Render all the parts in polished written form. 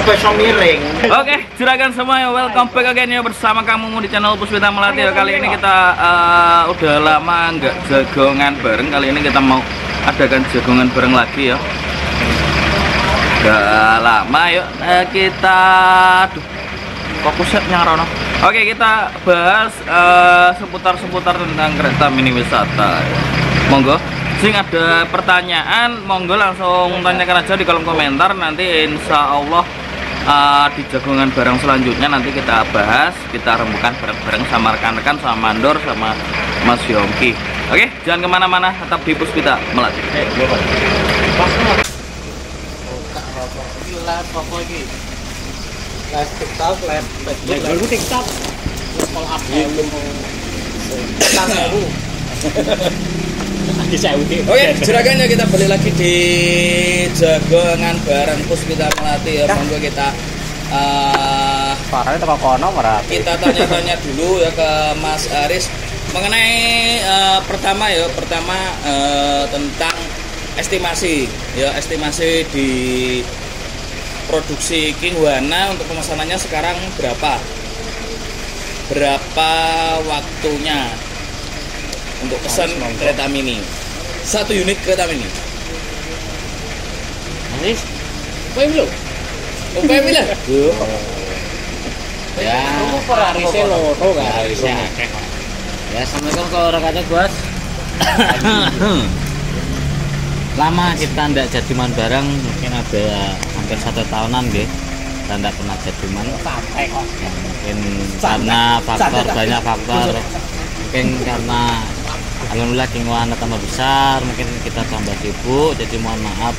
bisa miring. Oke, juragan semua ya, welcome back again ya bersama kamu di channel Puspita Melati ya. Kali ini kita udah lama nggak jagongan bareng. Kali ini kita mau adakan jagongan bareng lagi ya. Udah lama yuk kita fokusnya nyarono. Oke, kita bahas seputar tentang kereta mini wisata. Monggo, sing ada pertanyaan monggo langsung tanyakan aja di kolom komentar. Nanti insya Allah di jagongan bareng selanjutnya nanti kita bahas, kita rembukan bareng-bareng sama rekan-rekan, sama Mandor, sama Mas Yongki. Oke, jangan kemana-mana, tetap di Puspita Melati. Oke, juragannya kita balik lagi di jagongan bareng Puspita Melati ya. Monggo kita kita tanya-tanya dulu ya ke Mas Aris mengenai pertama tentang estimasi ya, estimasi di produksi King Wana untuk pemesanannya sekarang berapa waktunya untuk pesan kereta mini, 1 unit kereta mini. Aris, PM lo? PM lah. Ya, Arisnya lo, tau gak? Arisnya. Ya, assalamualaikum kalau rekannya Bos. Lama kita ndak jadiman bareng, mungkin ada hampir 1 tahunan gitu. Kita ndak pernah jadiman. Mungkin karena banyak faktor. Mungkin karena alhamdulillah King Wana tambah besar, mungkin kita tambah sibuk, jadi mohon maaf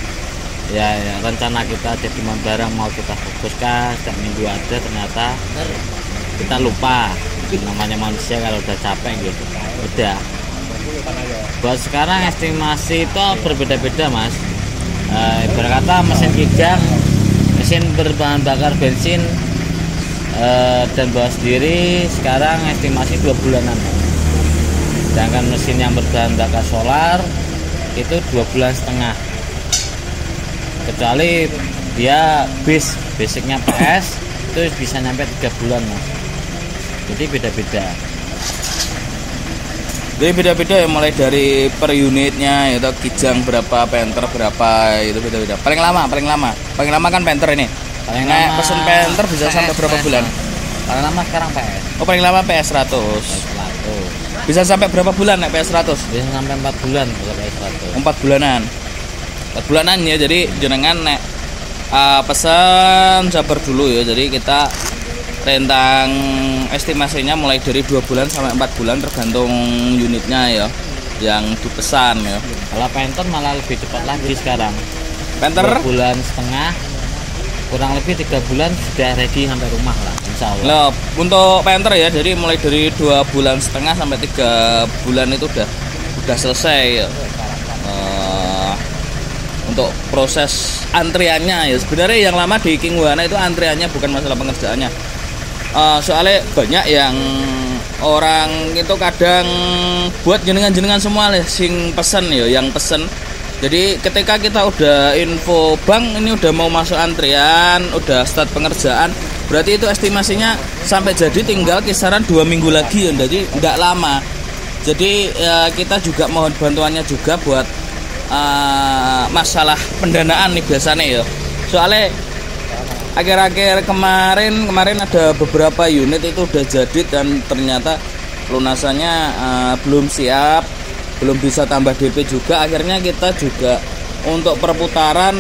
ya, rencana kita jadi barang mau kita fokuskan setiap minggu ada, ternyata kita lupa. Namanya manusia kalau udah capek gitu udah. Buat sekarang estimasi itu berbeda-beda Mas. Ibarat kata mesin kijang, mesin berbahan bakar bensin dan bawa sendiri sekarang estimasi 2 bulanan. Sedangkan mesin yang berbahan bakar solar itu 2,5 bulan. Kecuali dia basicnya PS itu bisa nyampe 3 bulan Mas. Jadi beda-beda. Jadi beda-beda ya, mulai dari per unitnya itu kijang berapa, penter berapa, itu beda-beda. Paling lama kan penter ini. Paling lama pesen penter bisa PS, sampai berapa bulan? Paling lama sekarang PS. Oh, paling lama PS 100. Bisa sampai berapa bulan nek PS 100? Bisa sampai 4 bulan kalau PS 100. 4 bulanan. 4 bulanan ya. Jadi jenengan nek pesan sabar dulu ya. Jadi kita rentang estimasinya mulai dari 2 bulan sampai 4 bulan tergantung unitnya ya yang dipesan ya. Kalau penter malah lebih cepat lagi sekarang. Penter 2,5 bulan, kurang lebih 3 bulan sudah ready sampai rumah lah, insya Allah. Loh, untuk penter ya, jadi mulai dari 2,5 bulan sampai 3 bulan itu udah selesai ya. Untuk proses antriannya ya, sebenarnya yang lama di King Wana itu antriannya bukan masalah pengerjaannya. Soalnya banyak yang orang itu kadang buat jenengan semua sing pesen ya, yang pesen. Jadi ketika kita udah info bank ini udah mau masuk antrian, udah start pengerjaan, berarti itu estimasinya sampai jadi tinggal kisaran 2 minggu lagi ya, jadi tidak lama. Jadi kita juga mohon bantuannya juga buat masalah pendanaan nih biasanya ya. Soalnya akhir-akhir kemarin ada beberapa unit itu udah jadi dan ternyata lunasannya belum siap, belum bisa tambah DP juga. Akhirnya kita juga untuk perputaran,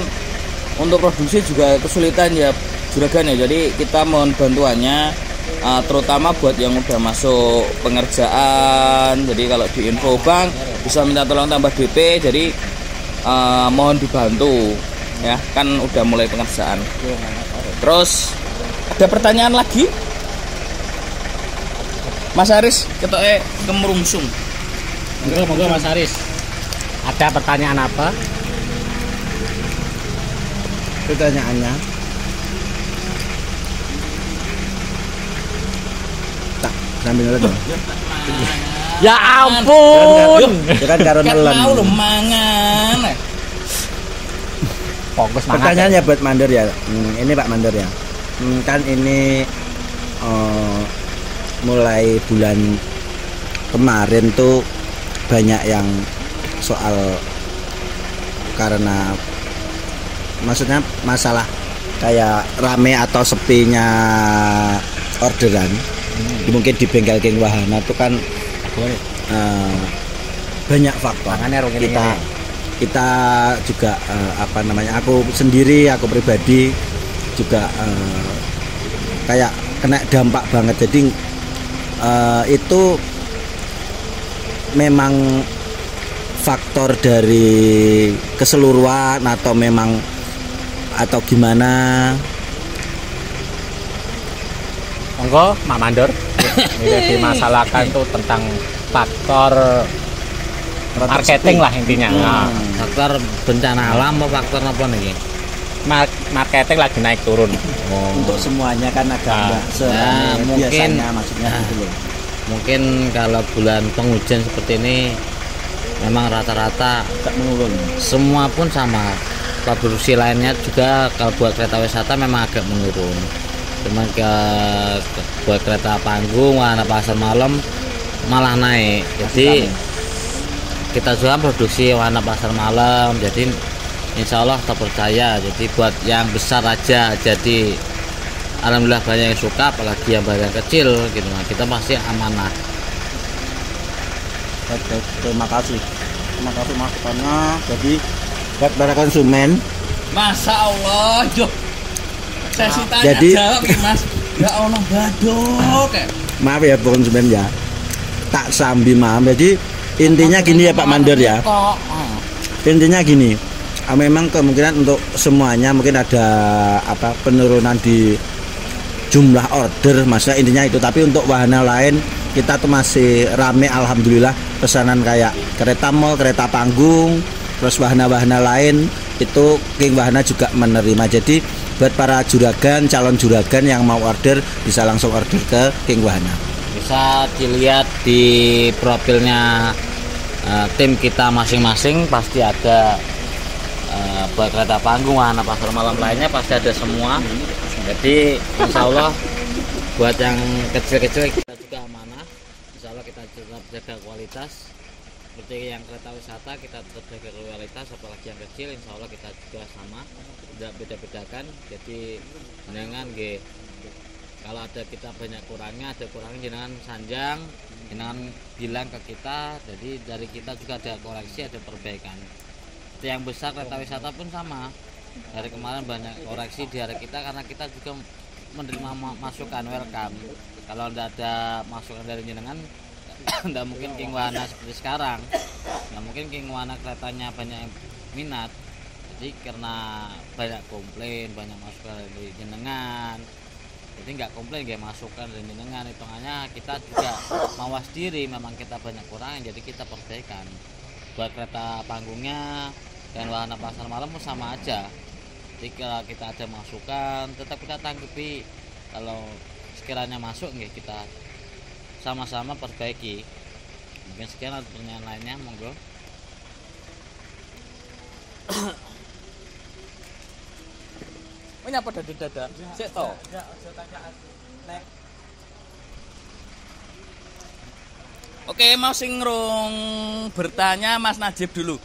untuk produksi juga kesulitan ya juragan ya. Jadi kita mohon bantuannya terutama buat yang udah masuk pengerjaan. Jadi kalau di info bank bisa minta tolong tambah DP. Jadi mohon dibantu ya, kan udah mulai pengerjaan. Terus ada pertanyaan lagi Mas Aris, ketoknya kemerungsung. Monggo Mas Aris. Ada pertanyaan apa? Pertanyaannya tak sambil dulu. Ya ampun. Ya kan karo nelen. Mau lu mangan. fokus semangat. Pertanyaannya buat Mandor ya. Ini Pak Mandor ya. Kan ini mulai bulan kemarin tuh banyak yang soal karena maksudnya masalah kayak rame atau sepinya orderan. Mungkin di bengkel King Wahana tuh kan banyak faktor. Kita juga apa namanya, aku pribadi juga kayak kena dampak banget. Jadi itu memang faktor dari keseluruhan atau gimana? Monggo Mak Mandor. Ini dimasalahkan tuh tentang faktor marketing lah intinya. Faktor bencana alam apa faktor apa nih? Marketing lagi naik turun. Untuk semuanya kan agak mungkin biasanya maksudnya gitu loh. Mungkin kalau bulan penghujan seperti ini memang rata-rata agak menurun. Semua pun sama. Produksi lainnya juga kalau buat kereta wisata memang agak menurun. Cuman buat kereta panggung, wahana pasar malam malah naik. Jadi kita juga produksi wahana pasar malam. Jadi insya Allah terpercaya. Jadi buat yang besar aja. Jadi alhamdulillah banyak yang suka, apalagi yang banyak kecil gitu. Nah, kita pasti amanah. Terima kasih masukannya. Jadi buat para konsumen, Masya Allah, Jo. Saya sih tanya Jadi, jawab nih, Mas. Ya Allah, badok. maaf ya konsumen ya, tak sambil maaf. Jadi intinya gini ya Pak Mandor ya. Intinya gini, memang kemungkinan untuk semuanya mungkin ada penurunan di jumlah order, maksudnya intinya itu. Tapi untuk wahana lain kita tuh masih rame alhamdulillah, pesanan kayak kereta mall, kereta panggung, terus wahana-wahana lain itu King Wahana juga menerima. Jadi buat para juragan, calon juragan yang mau order bisa langsung order ke King Wahana. Bisa dilihat di profilnya tim kita masing-masing, pasti ada buat kereta panggung, wahana pasar malam lainnya pasti ada semua. Jadi insya Allah buat yang kecil-kecil kita juga amanah. Insya Allah kita tetap jaga kualitas. Seperti yang kereta wisata kita tetap jaga kualitas, apalagi yang kecil insya Allah kita juga sama, tidak beda-bedakan. Jadi jangan kalau ada kita banyak kurangnya, jangan sanjang, jangan bilang ke kita. Jadi dari kita juga ada koreksi, ada perbaikan. Yang besar kereta wisata pun sama, dari kemarin banyak koreksi di hari kita karena kita juga menerima masukan, welcome. Kalau tidak ada masukan dari jenengan, tidak mungkin King Wahana seperti sekarang. Tidak mungkin King Wahana keretanya banyak yang minat. Jadi karena banyak komplain, banyak masukan dari jenengan, jadi nggak komplain, nggak masukan dari jenengan. Hitungannya kita juga mawas diri, memang kita banyak kurang, jadi kita perbaikan. Buat kereta panggungnya dan wahana pasar malam pun sama aja. Jika kita ada masukan, tetap kita tanggapi. Kalau sekiranya masuk, kita sama-sama perbaiki. Mungkin sekian, ada pertanyaan lainnya, monggo. Ini apa dada? Sik to. Oke, mau sing ngrung bertanya Mas Najib dulu.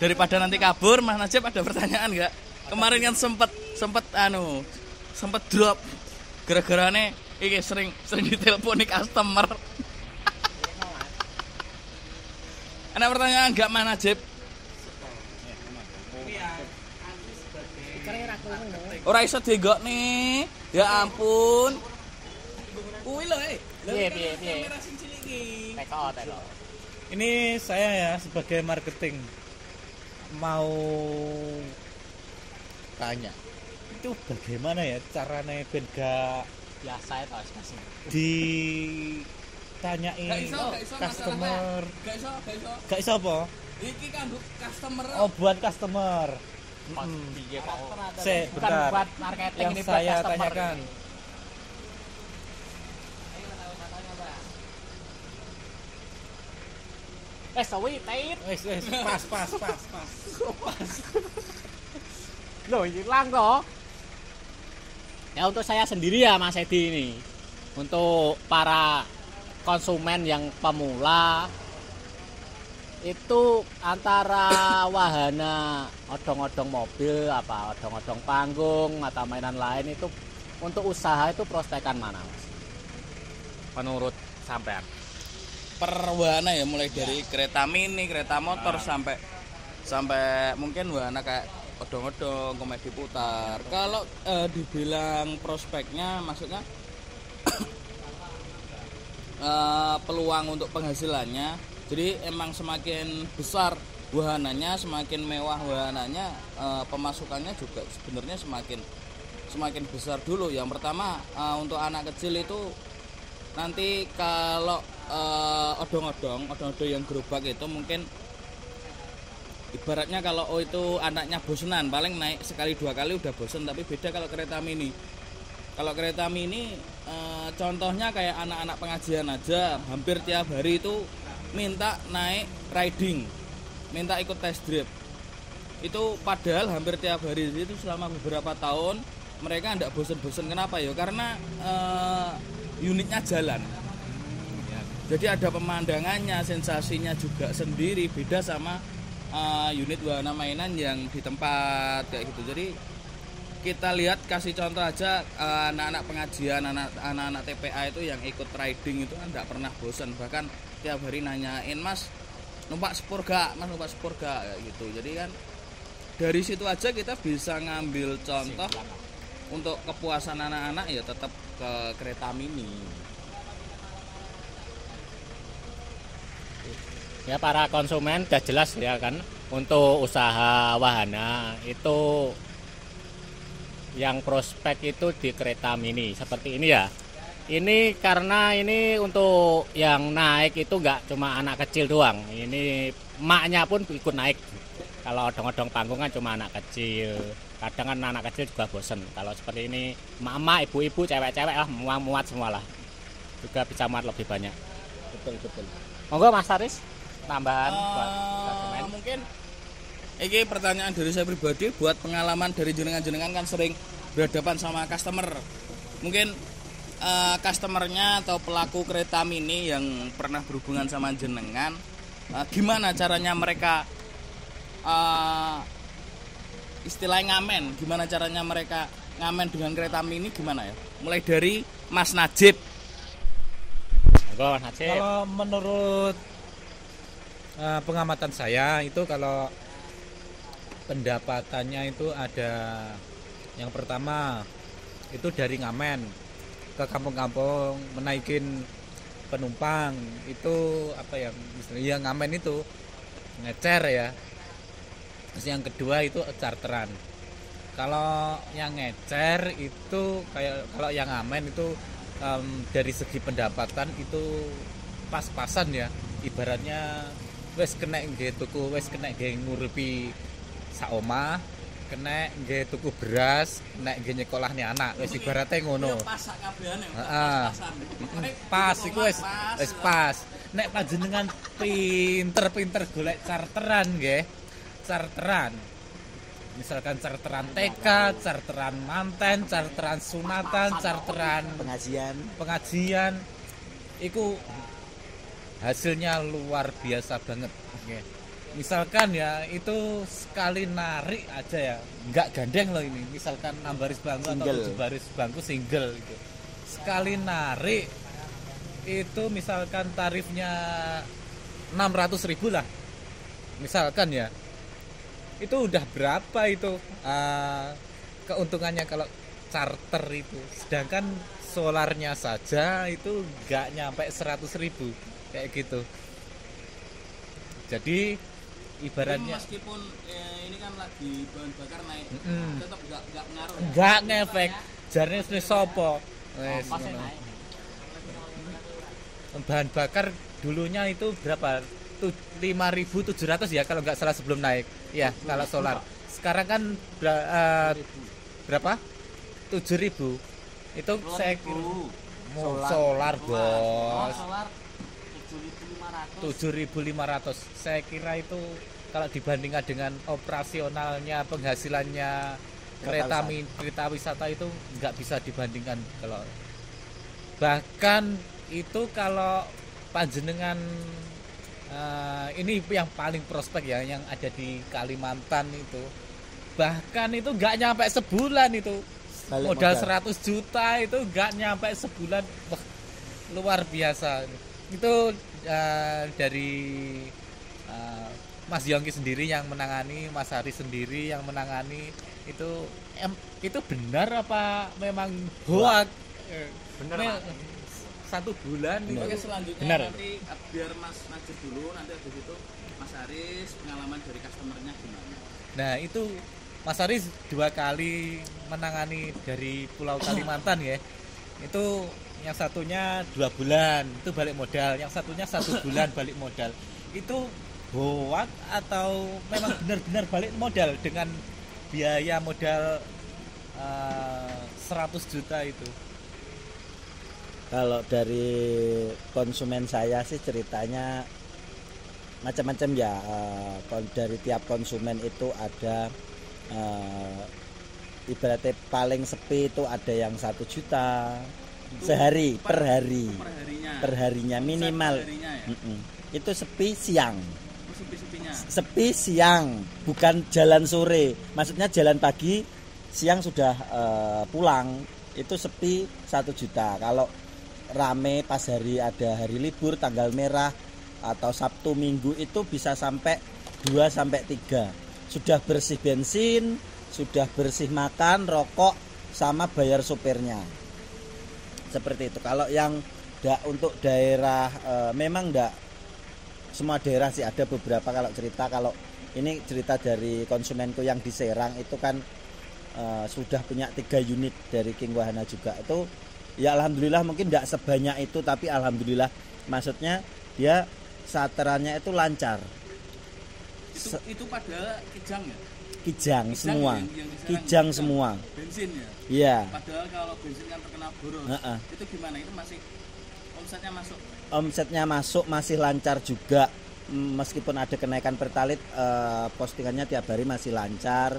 Daripada nanti kabur, Mas Najib ada pertanyaan enggak? Kemarin kan sempet drop gara-garane iki sering diteleponi customer. Ada pertanyaan enggak Mas Najib? Ora iso digok nih. Ya ampun. Kuwi lho, Piye. Teko. Ini saya ya sebagai marketing mau tanya, itu bagaimana ya caranya ben gak Biasa itu masih. ditanyain customer? Gak iso. Apa? Iki kanggo customer. Oh, buat customer. Piye kok? Bukan Bukan buat marketing, yang ini buat saya customer. tanyakan. Sawi tait. Wes, pas. Loh, hilang toh. Ya untuk saya sendiri ya Mas Edi ini. Untuk para konsumen yang pemula itu antara wahana odong-odong mobil apa odong-odong panggung atau mainan lain itu untuk usaha itu prospekan mana Mas? Menurut sampean? Per wahana ya mulai dari kereta mini, kereta motor sampai mungkin wahana kayak odong-odong, komedi putar. Kalau dibilang prospeknya maksudnya peluang untuk penghasilannya, jadi emang semakin besar wahananya, semakin mewah wahananya, pemasukannya juga sebenarnya semakin besar dulu. Yang pertama untuk anak kecil itu nanti kalau odong-odong yang gerobak itu mungkin ibaratnya kalau itu anaknya bosenan paling naik sekali dua kali udah bosen. Tapi beda kalau kereta mini. Kalau kereta mini contohnya kayak anak-anak pengajian aja hampir tiap hari itu minta naik riding, minta ikut test drive. Itu padahal hampir tiap hari itu selama beberapa tahun mereka tidak bosen-bosen. Kenapa ya? Karena unitnya jalan. Jadi ada pemandangannya, sensasinya juga sendiri beda sama unit wahana mainan yang di tempat kayak gitu. Jadi kita lihat kasih contoh aja anak-anak pengajian, anak-anak TPA itu yang ikut riding itu kan tidak pernah bosan, bahkan tiap hari nanyain Mas numpak sepur gak, Mas numpak sepur gak kayak gitu. Jadi kan dari situ aja kita bisa ngambil contoh untuk kepuasan anak-anak ya tetap ke kereta mini. Ya para konsumen udah jelas ya kan untuk usaha wahana itu yang prospek itu di kereta mini seperti ini ya. Ini karena ini untuk yang naik itu nggak cuma anak kecil doang. Ini maknya pun ikut naik. Kalau odong-odong panggung kan cuma anak kecil. Kadang kan anak kecil juga bosen. Kalau seperti ini emak-emak, ibu-ibu, cewek-cewek lah muat semua lah. Juga bisa muat lebih banyak. Betul. Monggo Mas Haris tambahan buat konsumen. Mungkin ini pertanyaan dari saya pribadi buat pengalaman dari jenengan-jenengan kan sering berhadapan sama customer. Mungkin customernya atau pelaku kereta mini yang pernah berhubungan sama jenengan, gimana caranya mereka istilahnya ngamen, gimana caranya mereka ngamen dengan kereta mini gimana ya? Mulai dari Mas Najib. Monggo Mas Najib. Kalau menurut pengamatan saya itu kalau pendapatannya itu ada yang pertama itu dari ngamen ke kampung-kampung menaikin penumpang itu apa ya misalnya ngamen itu ngecer ya. Terus yang kedua itu charteran. Kalau yang ngecer itu kayak kalau yang ngamen itu dari segi pendapatan itu pas-pasan ya. Ibaratnya wes kena nggih tuku, wes kena nggih nguripi sak omah, kena nggih tuku beras, kena nggih nyekolahne anak. Wes ibaratnya ngono. Pas sak kabehane. Pas iku wes pas. Nek panjenengan pinter-pinter golek charteran nggih. Charteran. Misalkan charteran TK, charteran manten, charteran sunatan, charteran pengajian. Iku hasilnya luar biasa banget. Oke. Misalkan ya itu sekali narik aja ya, nggak gandeng loh ini. Misalkan 6 baris bangku single. Atau 7 baris bangku single gitu. Sekali narik itu misalkan tarifnya 600.000 lah. Misalkan ya. Itu udah berapa itu keuntungannya kalau charter itu. Sedangkan solarnya saja itu nggak nyampe 100.000 kayak gitu. Jadi ibaratnya meskipun ini kan lagi bahan bakar naik, tetap nggak ngaruh. Nggak ngefek. Jarine wis sopo. Wis bahan bakar dulunya itu berapa? 5.700 ya kalau nggak salah sebelum naik. Ya, kalau solar. Sekarang kan berapa? 7.000. Itu saya solar, Bos. Solar 7.500. Saya kira itu kalau dibandingkan dengan operasionalnya, penghasilannya kereta wisata itu nggak bisa dibandingkan. Kalau bahkan itu kalau panjenengan ini yang paling prospek ya, yang ada di Kalimantan itu, bahkan itu nggak nyampe sebulan itu. Modal 100 juta itu nggak nyampe sebulan. Wah, luar biasa. Itu dari Mas Yongki sendiri yang menangani, Mas Hari sendiri yang menangani. Itu benar apa memang hoak? Benar. 1 bulan itu. Oke, selanjutnya Benar. nanti biar Mas Najib dulu, nanti habis itu Mas Aris pengalaman dari customernya gimana. Nah, itu Mas Aris 2 kali menangani dari Pulau Kalimantan ya. Itu yang satunya 2 bulan itu balik modal, yang satunya 1 bulan balik modal. Itu hoak atau memang benar-benar balik modal dengan biaya modal 100 juta itu? Kalau dari konsumen saya sih ceritanya macam-macam ya. Dari tiap konsumen itu ada ibaratnya paling sepi itu ada yang 1 juta sehari per hari, perharinya minimal. Perharinya ya? Itu sepi siang. Sepi-sepinya. Sepi siang, bukan jalan sore. Maksudnya jalan pagi, siang sudah pulang. Itu sepi 1 juta. Kalau rame pas hari ada hari libur, tanggal merah atau Sabtu Minggu itu bisa sampai 2 sampai 3. Sudah bersih bensin, sudah bersih makan, rokok, sama bayar sopirnya. Seperti itu. Kalau yang untuk daerah memang enggak semua daerah sih, ada beberapa. Kalau ini cerita dari konsumenku yang di Serang itu kan sudah punya 3 unit dari King Wahana juga. Itu ya alhamdulillah, mungkin tidak sebanyak itu, tapi alhamdulillah, maksudnya dia saterannya itu lancar. Itu pada kijang ya? Kijang semua. Yang Kijang semua. Bensin ya? Iya. Padahal kalau bensin kan terkena boros. Itu gimana? Itu masih omsetnya masuk? Omsetnya masuk, masih lancar juga. Meskipun ada kenaikan pertalite, postingannya tiap hari masih lancar.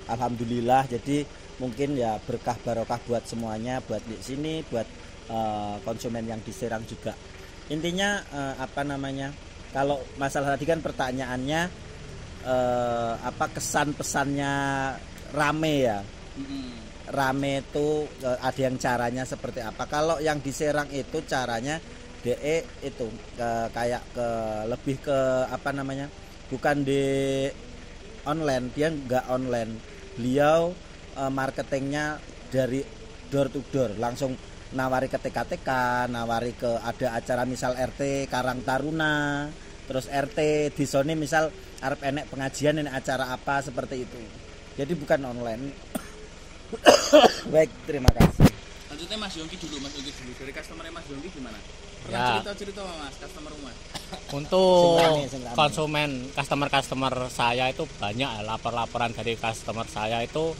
Alhamdulillah. Jadi mungkin ya berkah barokah buat semuanya, buat di sini, buat konsumen yang di Serang juga. Intinya kalau masalah tadi kan pertanyaannya kesan pesannya rame ya. Rame itu ada yang caranya seperti apa. Kalau yang di Serang itu caranya DE itu kayak lebih ke bukan di online, dia nggak online. Beliau marketingnya dari door to door, langsung nawari ke TK-TK, nawari ke ada acara misal RT Karang Taruna, terus RT di sini misal arep enek pengajian, enek acara apa, seperti itu. Jadi bukan online. Baik, terima kasih. Lanjutnya Mas Yongki dulu. Dari customer Mas Yongki gimana? Ya. Cerita Mas, customer rumah. Untuk konsumen, customer saya itu banyak lapor-laporan dari customer saya itu.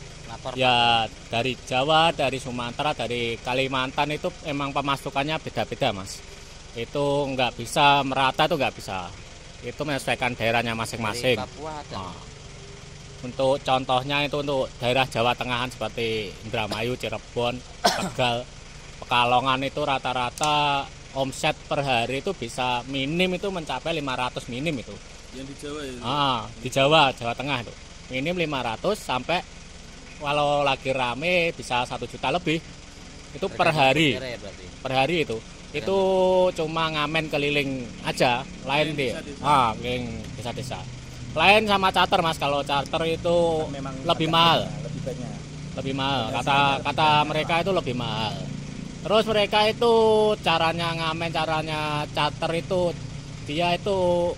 Ya dari Jawa, dari Sumatera, dari Kalimantan itu emang pemasukannya beda-beda Mas. Itu nggak bisa merata, itu nggak bisa. Itu menyesuaikan daerahnya masing-masing. Untuk contohnya itu untuk daerah Jawa Tengahan seperti Indramayu, Cirebon, Tegal, Pekalongan itu rata-rata omset per hari itu bisa minim itu mencapai 500 minim itu. Yang di Jawa ya? Di Jawa Tengah itu. Minim 500 sampai kalau lagi rame bisa 1 juta lebih. Itu per hari. Per hari itu. Itu cuma ngamen keliling aja, lain deh. Keliling desa-desa. Lain sama charter Mas, kalau charter itu lebih mahal. Lebih mahal. Kata mereka itu lebih mahal. Terus mereka itu caranya ngamen, caranya charter itu dia itu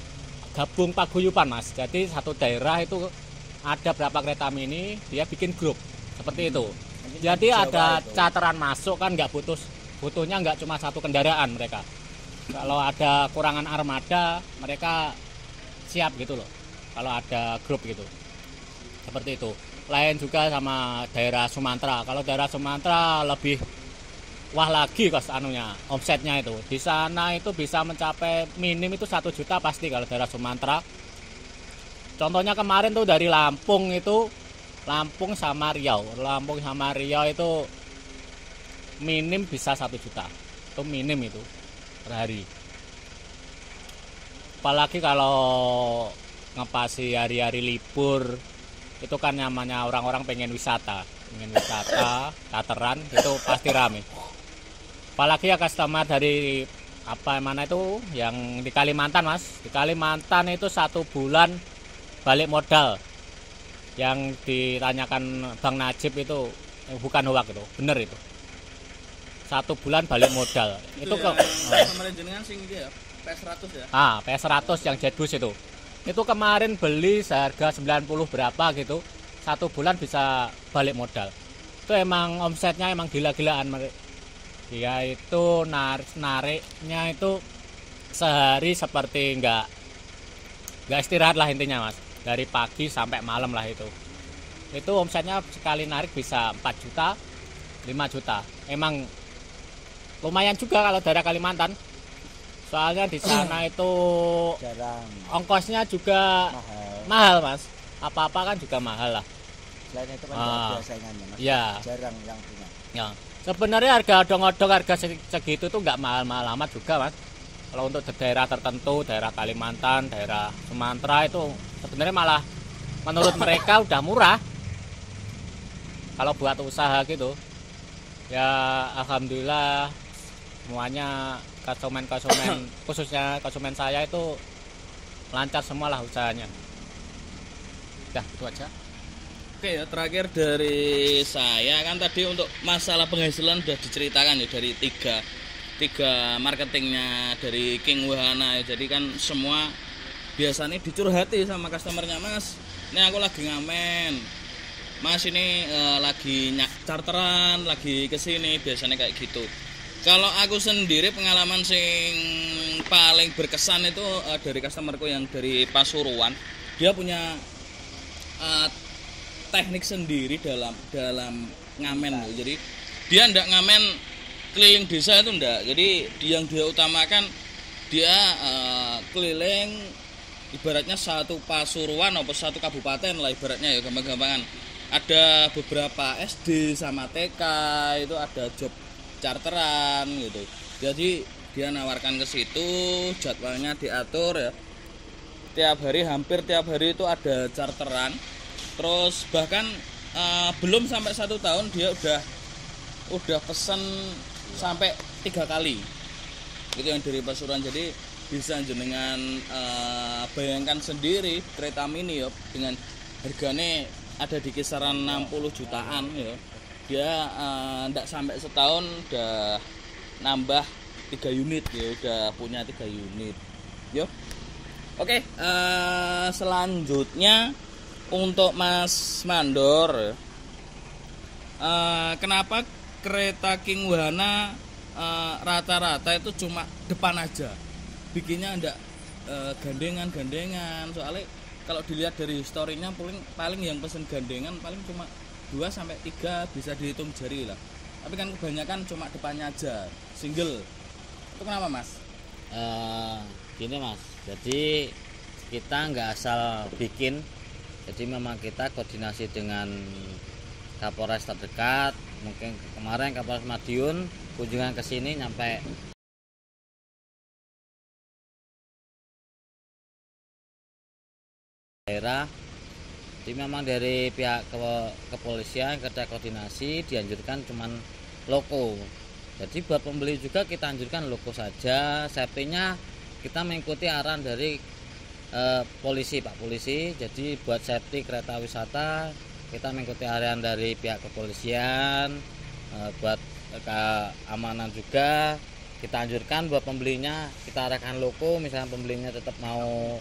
gabung paguyuban Mas. Jadi satu daerah itu ada berapa kereta mini, dia bikin grup seperti itu. Jadi ada charteran masuk kan butuhnya nggak cuma 1 kendaraan mereka. Kalau ada kurangan armada, mereka siap gitu loh. Kalau ada grup gitu, seperti itu. Lain juga sama daerah Sumatera. Kalau daerah Sumatera lebih wah lagi omsetnya itu. Di sana itu bisa mencapai minim itu 1 juta pasti kalau daerah Sumatera. Contohnya kemarin tuh dari Lampung itu Lampung sama Riau itu minim bisa 1 juta, itu minim itu per hari. Apalagi kalau ngepasi hari-hari libur, itu kan namanya orang-orang pengen wisata, charteran itu pasti rame. Apalagi ya customer dari mana itu yang di Kalimantan, Mas. Di Kalimantan itu 1 bulan balik modal. Yang ditanyakan Bang Najib itu bukan hoak, itu bener itu. 1 bulan balik modal. Itu ke kemarin jenengan sing iki ya, PS100 ya. PS100 yang Jetbus itu. Itu kemarin beli seharga 90 berapa gitu. 1 bulan bisa balik modal. Itu emang omsetnya emang gila-gilaan. Dia itu nariknya itu sehari seperti nggak istirahat lah intinya, Mas. Dari pagi sampai malam lah itu omsetnya sekali narik bisa 4 juta 5 juta. Emang lumayan juga kalau daerah Kalimantan, soalnya di sana itu jarang, ongkosnya juga mahal, Mas. Apa-apa kan juga mahal lah. Selain itu kan ada saingannya, Mas. Ya. Jarang yang punya. Ya. Sebenarnya harga odong-odong harga segitu tuh nggak mahal-mahal amat juga, Mas. Kalau untuk daerah tertentu, daerah Kalimantan, daerah Sumatera itu sebenarnya malah menurut mereka udah murah. Kalau buat usaha gitu, ya alhamdulillah semuanya konsumen khususnya konsumen saya itu lancar semua lah usahanya. Udah itu aja. Oke ya, terakhir dari saya kan tadi untuk masalah penghasilan sudah diceritakan ya dari tiga marketingnya dari King Wahana ya. Jadi kan semua biasanya dicurhati sama customernya, Mas. Ini aku lagi ngamen, Mas ini lagi charteran, lagi kesini, biasanya kayak gitu. Kalau aku sendiri pengalaman sing paling berkesan itu dari customerku yang dari Pasuruan. Dia punya teknik sendiri dalam ngamen. Jadi dia ndak ngamen keliling desa itu ndak. Jadi yang dia utamakan dia keliling ibaratnya 1 Pasuruan atau 1 kabupaten lah ibaratnya ya, gampang-gampangan. Ada beberapa SD sama TK itu ada job charteran gitu. Jadi dia nawarkan ke situ, jadwalnya diatur ya. Hampir tiap hari itu ada charteran. Terus bahkan belum sampai 1 tahun dia udah pesen sampai 3 kali. Itu yang dari Pasuruan. Jadi bisa jenengan bayangkan sendiri kereta mini ya, dengan harganya ada di kisaran 60 jutaan ya. Dia ndak sampai setahun udah nambah 3 unit ya, udah punya 3 unit. Yo. Oke, selanjutnya untuk Mas Mandor, kenapa kereta King Wahana rata-rata itu cuma depan aja, bikinnya ndak gandengan. Soalnya kalau dilihat dari historinya paling yang pesen gandengan paling cuma 2-3 bisa dihitung jari lah. Tapi kan kebanyakan cuma depannya aja, single. Itu kenapa, Mas? Gini, Mas. Jadi kita nggak asal bikin. Jadi memang kita koordinasi dengan Kapolres terdekat. Mungkin kemarin Kapolres Madiun kunjungan ke sini nyampe daerah. Jadi memang dari pihak kepolisian kita koordinasi dianjurkan cuman loko. Jadi buat pembeli juga kita anjurkan loko saja. Safety-nya kita mengikuti arahan dari polisi, Pak Polisi. Jadi buat safety kereta wisata kita mengikuti arahan dari pihak kepolisian. Buat keamanan juga kita anjurkan buat pembelinya kita arahkan loko. Misalnya pembelinya tetap mau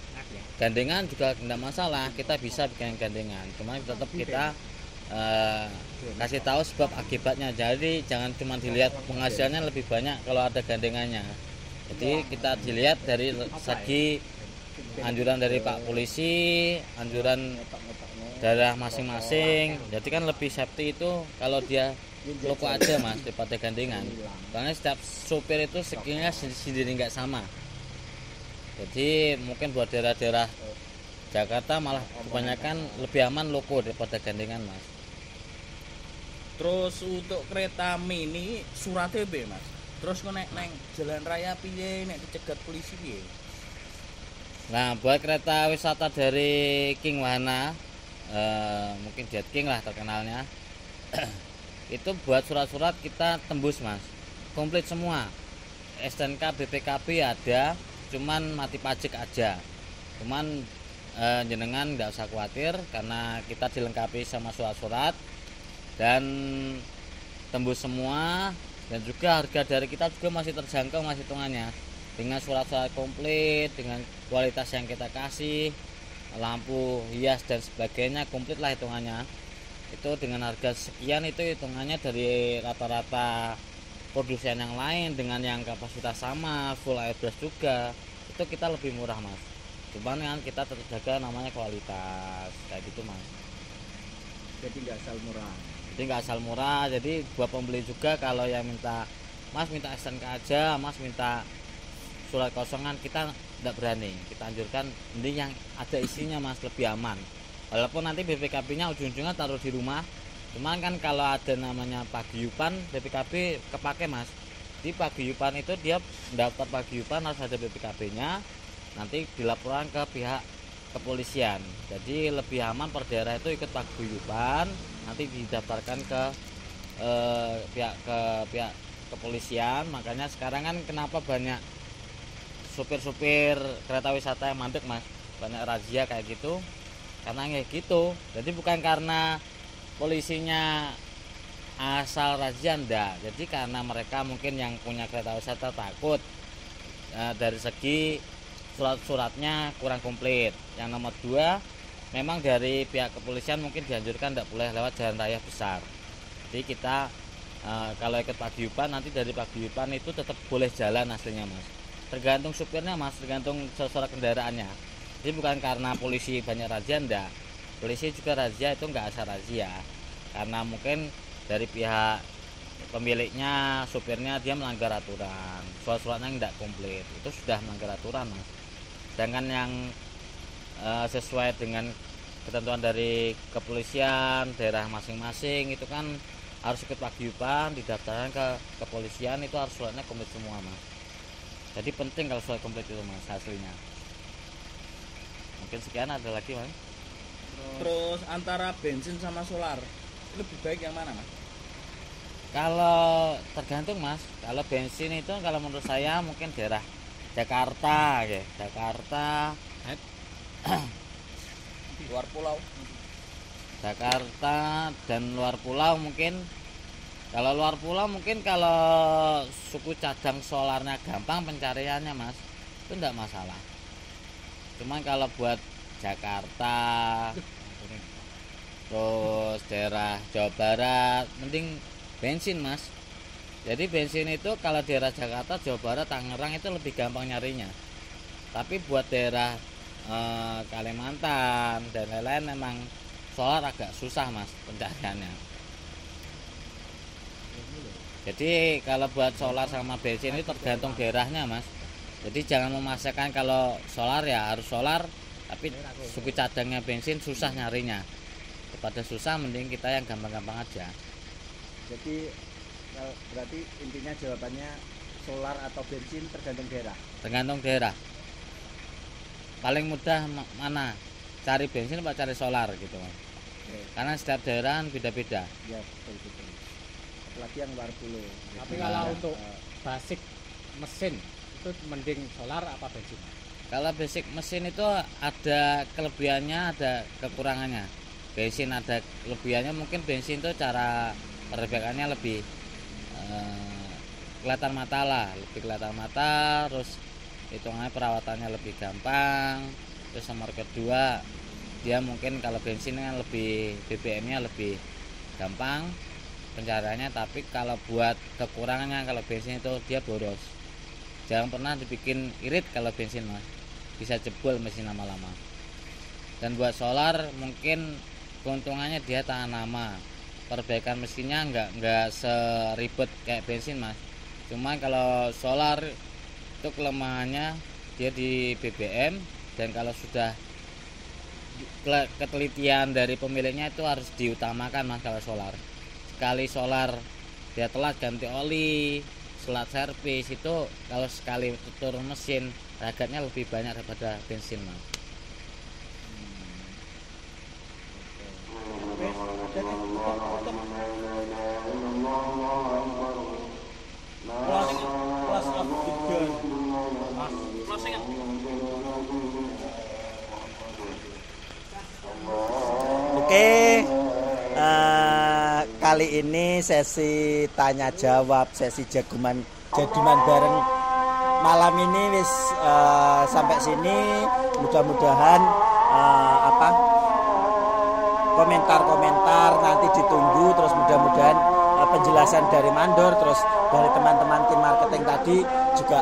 gandengan juga tidak masalah, kita bisa bikin gandengan. Cuma tetap kita kasih tahu sebab akibatnya. Jadi jangan cuma dilihat penghasilannya lebih banyak kalau ada gandengannya. Jadi kita dilihat dari segi anjuran dari Pak Polisi, anjuran daerah masing-masing. Jadi kan lebih safety itu kalau dia loko aja, Mas, daripada gandengan. Karena setiap sopir itu skillnya sendiri nggak sama. Jadi mungkin buat daerah-daerah Jakarta malah kebanyakan lebih aman loko daripada gandengan mas. Terus untuk kereta mini suratnya piye mas? Terus kok nek neng jalan raya piye, nek dicegat polisi piye? Nah buat kereta wisata dari King Wahana, mungkin Jet King lah terkenalnya, itu buat surat-surat kita tembus mas, komplit semua. STNK BPKB ada, cuman mati pajak aja. Cuman jenengan nggak usah khawatir karena kita dilengkapi sama surat-surat dan tembus semua, dan juga harga dari kita juga masih terjangkau mas hitungannya, dengan surat-surat komplit, dengan kualitas yang kita kasih, lampu hias dan sebagainya komplit lah hitungannya. Itu dengan harga sekian itu hitungannya dari rata-rata produsen yang lain dengan yang kapasitas sama, full airbrush juga, itu kita lebih murah mas. Cuman kan kita tetap jaga namanya kualitas kayak gitu mas. Jadi nggak asal murah. Jadi nggak asal murah. Jadi buat pembeli juga kalau yang minta mas minta STNK aja, mas minta surat kosongan, kita tidak berani. Kita anjurkan mending yang ada isinya mas, lebih aman. Walaupun nanti BPKB-nya ujung-ujungnya taruh di rumah. Cuman kan kalau ada namanya paguyuban, BPKB kepake mas. Di paguyuban itu dia daftar paguyuban harus ada BPKB-nya. Nanti dilaporkan ke pihak kepolisian. Jadi lebih aman per daerah itu ikut paguyuban, nanti didaftarkan ke pihak kepolisian. Makanya sekarang kan kenapa banyak supir-supir kereta wisata yang mandek mas, banyak razia kayak gitu karena kayak gitu. Jadi bukan karena polisinya asal razia ndak, jadi karena mereka mungkin yang punya kereta wisata takut dari segi surat-suratnya kurang komplit. Yang nomor 2, memang dari pihak kepolisian mungkin dianjurkan tidak boleh lewat jalan raya besar. Jadi kita kalau ikut paguyuban, nanti dari paguyuban itu tetap boleh jalan aslinya mas, tergantung supirnya mas, tergantung surat kendaraannya. Jadi bukan karena polisi banyak razia, enggak. Polisi juga razia, itu enggak asal razia, karena mungkin dari pihak pemiliknya, supirnya dia melanggar aturan, surat-suratnya enggak komplit, itu sudah melanggar aturan mas. Sedangkan yang sesuai dengan ketentuan dari kepolisian daerah masing-masing itu kan harus ikut paguyuban, didaftarkan ke kepolisian, itu harus suratnya komplit semua mas. Jadi penting kalau surat komplit itu mas aslinya. Mungkin sekian, ada lagi mas. Terus antara bensin sama solar lebih baik yang mana mas? Kalau tergantung mas, kalau bensin itu kalau menurut saya mungkin daerah Jakarta ya, Jakarta Luar pulau. Jakarta dan luar pulau mungkin. Kalau luar pulau mungkin kalau suku cadang solarnya gampang pencariannya mas, itu enggak masalah. Cuman kalau buat Jakarta terus daerah Jawa Barat mending bensin mas. Jadi bensin itu kalau daerah Jakarta, Jawa Barat, Tangerang itu lebih gampang nyarinya. Tapi buat daerah Kalimantan dan lain-lain memang solar agak susah mas pencariannya. Jadi kalau buat solar sama bensin itu tergantung daerahnya mas. Jadi jangan memaksakan kalau solar ya harus solar, tapi suku cadangnya bensin susah nyarinya. Daripada susah mending kita yang gampang-gampang aja. Jadi berarti intinya jawabannya solar atau bensin tergantung daerah. Tergantung daerah. Paling mudah mana? Cari bensin apa cari solar gitu mas. Karena setiap daerah beda-beda. Ya betul. Apalagi yang luar pulau. Tapi kalau untuk basic mesin itu mending solar apa bensin? Kalau basic mesin itu ada kelebihannya, ada kekurangannya. Bensin ada kelebihannya, mungkin bensin itu cara perbaikannya lebih kelihatan mata lah, lebih kelihatan mata, terus hitungannya perawatannya lebih gampang. Terus nomor kedua, dia mungkin kalau bensin kan lebih BBM-nya lebih gampang pencariannya, tapi kalau buat kekurangannya kalau bensin itu dia boros. Jangan pernah dibikin irit kalau bensin mas, bisa jebol mesin lama-lama. Dan buat solar mungkin keuntungannya dia tahan lama, perbaikan mesinnya nggak seribet kayak bensin mas. Cuma kalau solar itu kelemahannya dia di BBM, dan kalau sudah ketelitian dari pemiliknya itu harus diutamakan masalah solar. Sekali solar dia telat ganti oli, selat servis itu kalau sekali tutur mesin ragatnya lebih banyak daripada bensin, Mas. Oke, kali ini sesi tanya jawab, sesi jaduman bareng malam ini wis sampai sini. Mudah-mudahan komentar-komentar nanti ditunggu, terus mudah-mudahan penjelasan dari Mandor, terus dari teman-teman tim marketing tadi juga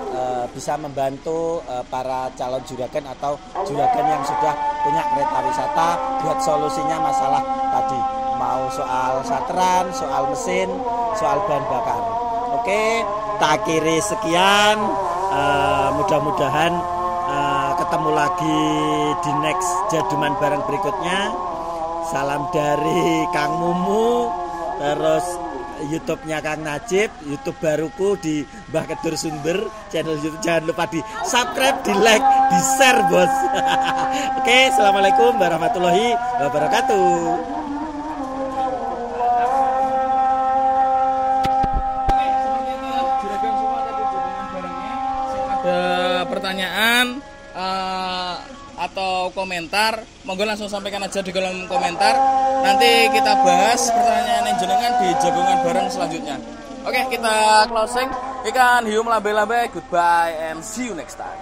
bisa membantu para calon juragan atau juragan yang sudah punya kereta wisata buat solusinya masalah tadi, mau soal sateran, soal mesin, soal bahan bakar. Oke, tak akhiri sekian, mudah-mudahan ketemu lagi di next jaduman bareng berikutnya. Salam dari Kang Mumu, terus YouTube-nya Kang Najib, YouTube baruku di Mbah Kedur Sumber, channel YouTube. Jangan lupa di subscribe, di like, di share, bos. Oke, assalamualaikum warahmatullahi wabarakatuh. Ada pertanyaan atau komentar, monggo langsung sampaikan aja di kolom komentar. Nanti kita bahas pertanyaan jenengan di jagongan bareng selanjutnya. Oke, kita closing. Ikan hiu melambai-lambai. Goodbye and see you next time.